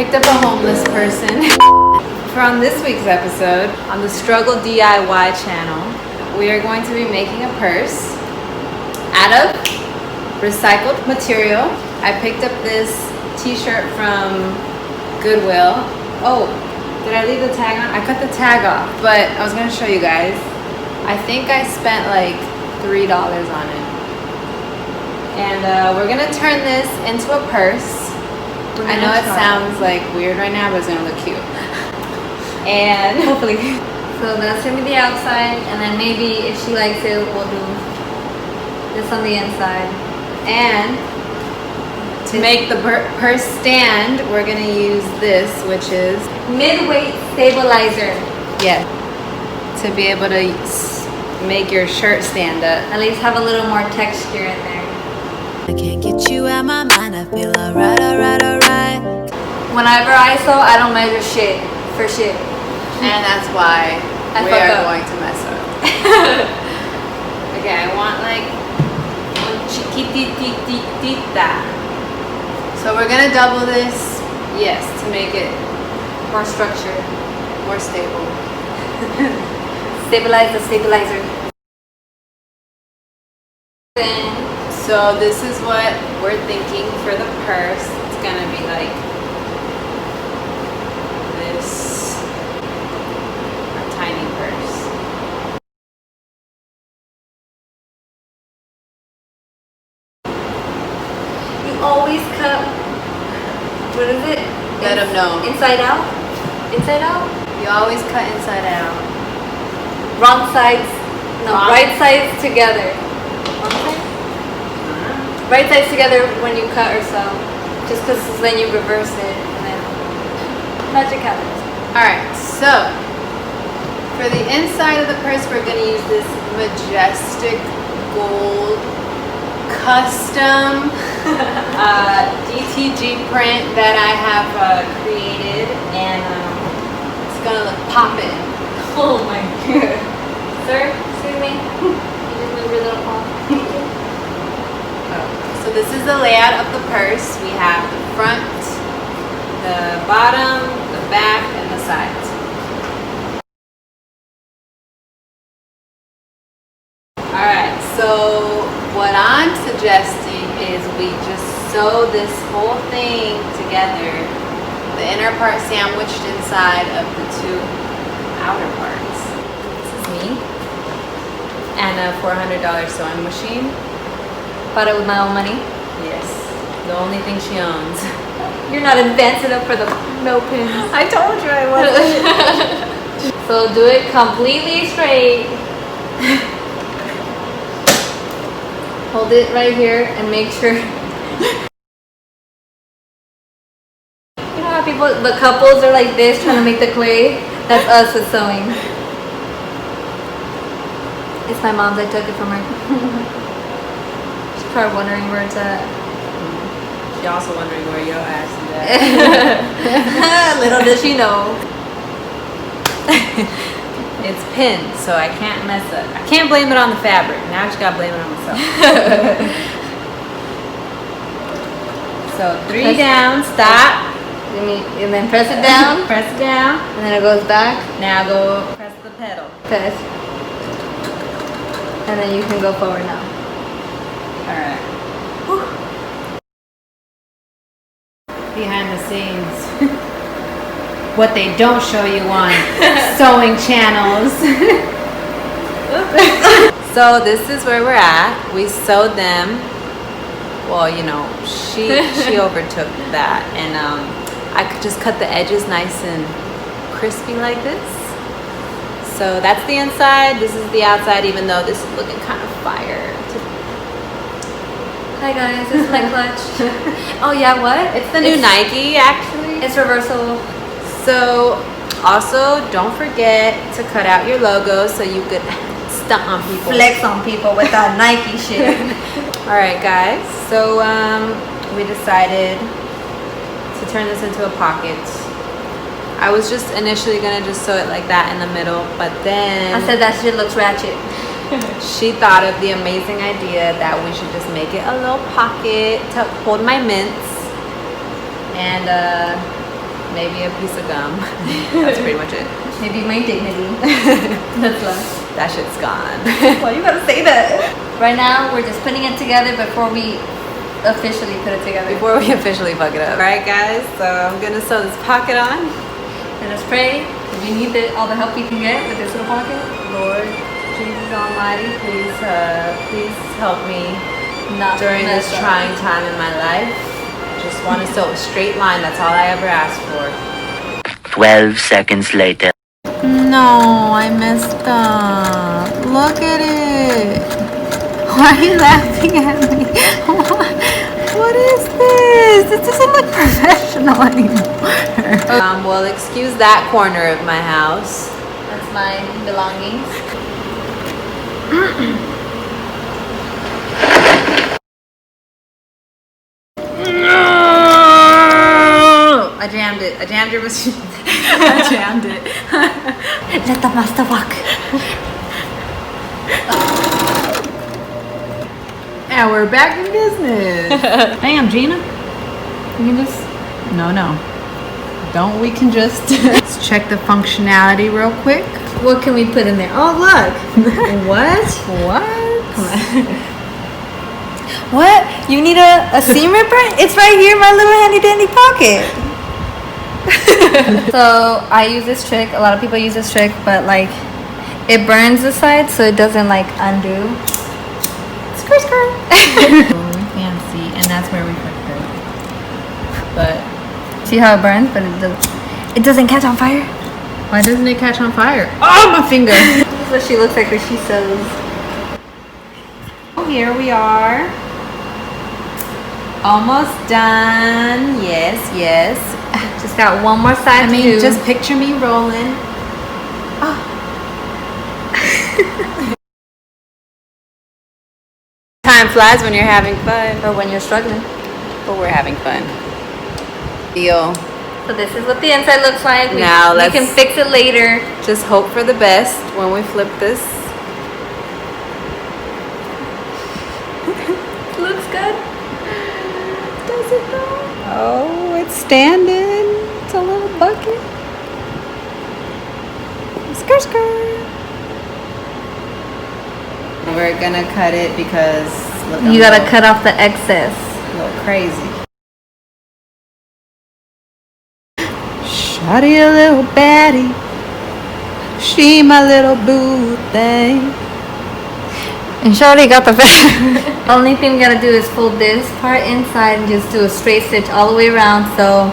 picked up a homeless person. For on this week's episode, on the Struggle DIY channel, we are going to be making a purse out of recycled material. I picked up this t-shirt from Goodwill. Oh, did I leave the tag on? I cut the tag off, but I was gonna show you guys. I think I spent like $3 on it. And we're gonna turn this into a purse. I know it sounds like weird right now, but it's gonna look cute. And hopefully. So that's gonna be the outside, and then maybe if she likes it, we'll do this on the inside. And to make the purse stand, we're gonna use this, which is mid-weight stabilizer. Yeah, to be able to make your shirt stand up. At least have a little more texture in there. I can't get you out my mind, I feel alright, alright, alright. Whenever I sew, I don't measure shit for shit. And that's why we are going to mess up. Okay, I want like un chiquitititita. So we're gonna double this, yes, to make it more structured, more stable. Stabilize the stabilizer. So this is what we're thinking for the purse. It's gonna be like this, a tiny purse. You always cut, what is it? Let them know. Inside out? Inside out? You always cut inside out. Wrong sides, no, right sides together. Wrong sides? Right sides together when you cut or sew. Just because then you reverse it and then magic happens. Alright, so for the inside of the purse, we're going to use this majestic gold custom DTG print that I have created, and it's going to look poppin'. Oh my god. Sir, excuse me. You just moved your little paw. So this is the layout of the purse. We have the front, the bottom, the back, and the sides. Alright, so what I'm suggesting is we just sew this whole thing together, the inner part sandwiched inside of the two outer parts. This is me and a $400 sewing machine. Bought it with my own money. Yes, the only thing she owns. You're not advanced enough for the no pins. I told you I wasn't. So do it completely straight. Hold it right here and make sure. You know how people, the couples are like this trying to make the clay? That's us with sewing. It's my mom's, I took it from her. She's probably wondering where it's at. She's also wondering where your ass is at. Little does she know. It's pinned, so I can't mess up. I can't blame it on the fabric. Now I just gotta blame it on myself. So 3 down, stop. And then press it down. Press it down. And then it goes back. Now go press the pedal. Press. And then you can go forward now. Alright. Behind the scenes. What they don't show you on sewing channels. So this is where we're at. We sewed them. Well, you know, she overtook that, and I could just cut the edges nice and crispy like this. So that's the inside. This is the outside, even though this is looking kind of fire. Hi guys, this is my clutch. Oh yeah, what? It's the new Nike, actually. It's reversible. So also don't forget to cut out your logo so you could stunt on people. Flex on people with that Nike shit. Alright guys, so we decided to turn this into a pocket. I was just initially gonna just sew it like that in the middle, but then I said that shit looks ratchet. She thought of the amazing idea that we should just make it a little pocket to hold my mints. And maybe a piece of gum. That's pretty much it. Maybe my dignity. That's less. That shit's gone. Why you gotta say that? Right now, we're just putting it together before we officially put it together. Before we officially fuck it up. Alright guys, so I'm gonna sew this pocket on. Let us pray. If we need all the help we can get with this little pocket, Lord Jesus Almighty, please help me not during this mess up. trying time in my life. Just want to sew a straight line, that's all I ever asked for. 12 seconds later. No, I messed up. Look at it. Why are you laughing at me? What is this? This doesn't look professional anymore. Well, excuse that corner of my house. That's my belongings. I jammed it. I jammed your machine. I jammed it. Let the master walk. And we're back in business. Damn, Gina. You can just... No. Don't we can just... Let's check the functionality real quick. What can we put in there? Oh, look. What? What? You need a seam ripper? It's right here in my little handy dandy pocket. So I use this trick. A lot of people use this trick, but like it burns the side so it doesn't like undo. Skirt. Fancy, and that's where we put it. But See how it burns, but it doesn't catch on fire. why doesn't it catch on fire? Oh, my finger! This is what she looks like when she sews. Oh, here we are. Almost done. Yes. Just got one more side I mean, to do. just picture me rolling. Oh. Time flies when you're having fun. or when you're struggling. But we're having fun. Deal. So this is what the inside looks like. Now we let's- can fix it later. Just hope for the best when we flip this. Looks good. Does it though? Oh, it's standing. It's a little bucket. Skirt. We're gonna cut it because look, You gotta cut off the excess. a little crazy. Shawty a little baddie. She my little boo thing. And Shawty got the best. Only thing we gotta do is fold this part inside and just do a straight stitch all the way around so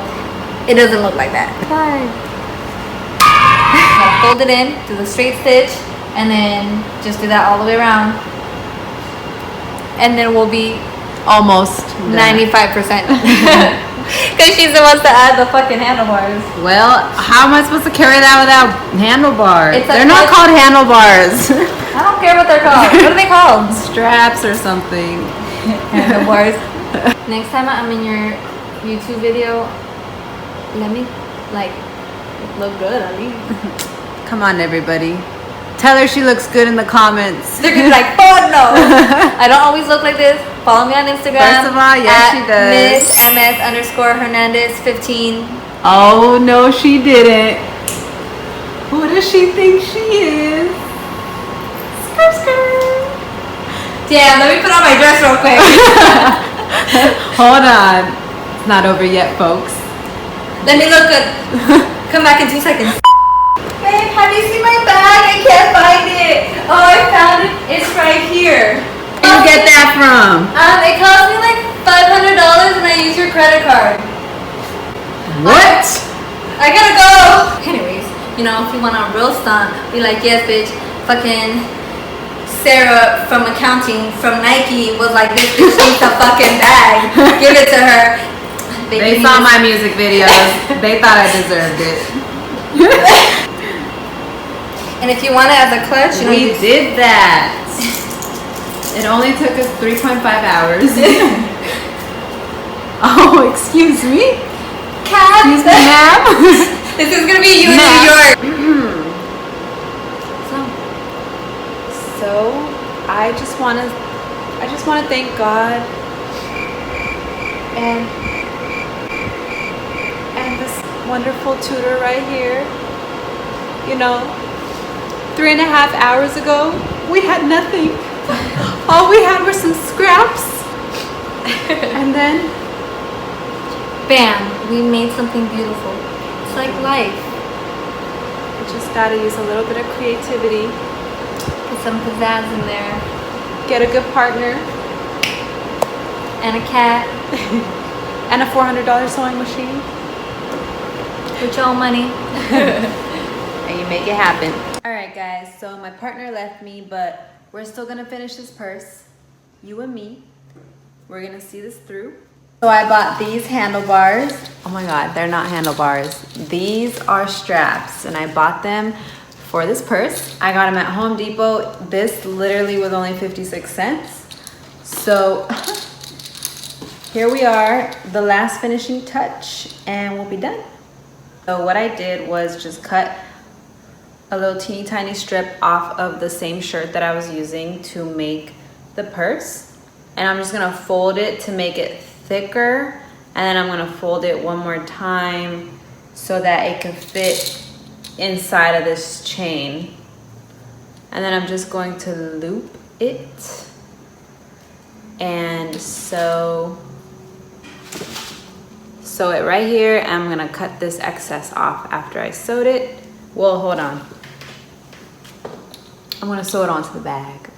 it doesn't look like that. Now fold it in, do the straight stitch, and then just do that all the way around. And then we'll be Almost 95%. Because she's the one to add the fucking handlebars. Well, how am I supposed to carry that without handlebars? It's a- They're not called handlebars. I don't care what they're called. What are they called? Straps or something. Handlebars. Next time I'm in your YouTube video, let me like look good at least. Come on, everybody. Tell her she looks good in the comments. They're gonna be like, oh no. I don't always look like this. Follow me on Instagram. First of all, yes, she does. Miss_Hernandez15. Oh, no, she didn't. Who does she think she is? Skirt. Damn, let me put on my dress real quick. Hold on. It's not over yet, folks. Let me look good. Come back in 2 seconds. Babe, have you seen my bag? I can't find it. Oh, I found it. It's right here. Where you get that from? It cost me like $500 and I used your credit card. What? I gotta go. Anyways, you know, if you want a real stunt, be like, yes, bitch. Fucking Sarah from accounting from Nike was like, this bitch needs a fucking bag. Give it to her. They saw my music videos. They thought I deserved it. And if you want it as a clutch, you know, We did that. It only took us 3.5 hours. Oh, excuse me? Cat. Excuse me, ma'am? This is gonna be you in Ma'am. New York. So, I just want to thank God and this wonderful tutor right here. You know, 3.5 hours ago, we had nothing. All we had were some scraps. And then, bam, we made something beautiful. It's like life. we just gotta use a little bit of creativity. Put some pizzazz in there. Get a good partner. And a cat. And a $400 sewing machine. With your own money. And you make it happen. All right, guys, so my partner left me, but we're still gonna finish this purse. You and me. We're gonna see this through. So I bought these handlebars. Oh my God, they're not handlebars. These are straps, and I bought them for this purse. I got them at Home Depot. This literally was only 56 cents. So here we are, the last finishing touch, and we'll be done. So what I did was just cut a little teeny tiny strip off of the same shirt that I was using to make the purse. And I'm just gonna fold it to make it thicker. And then I'm gonna fold it one more time so that it can fit inside of this chain. And then I'm just going to loop it and sew it right here. I'm gonna cut this excess off after I sewed it. Well, hold on. I'm gonna sew it onto the bag.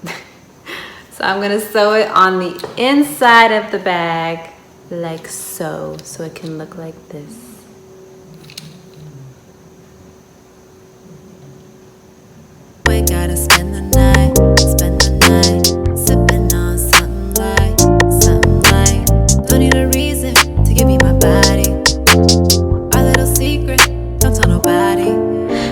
So I'm gonna sew it on the inside of the bag like so it can look like this.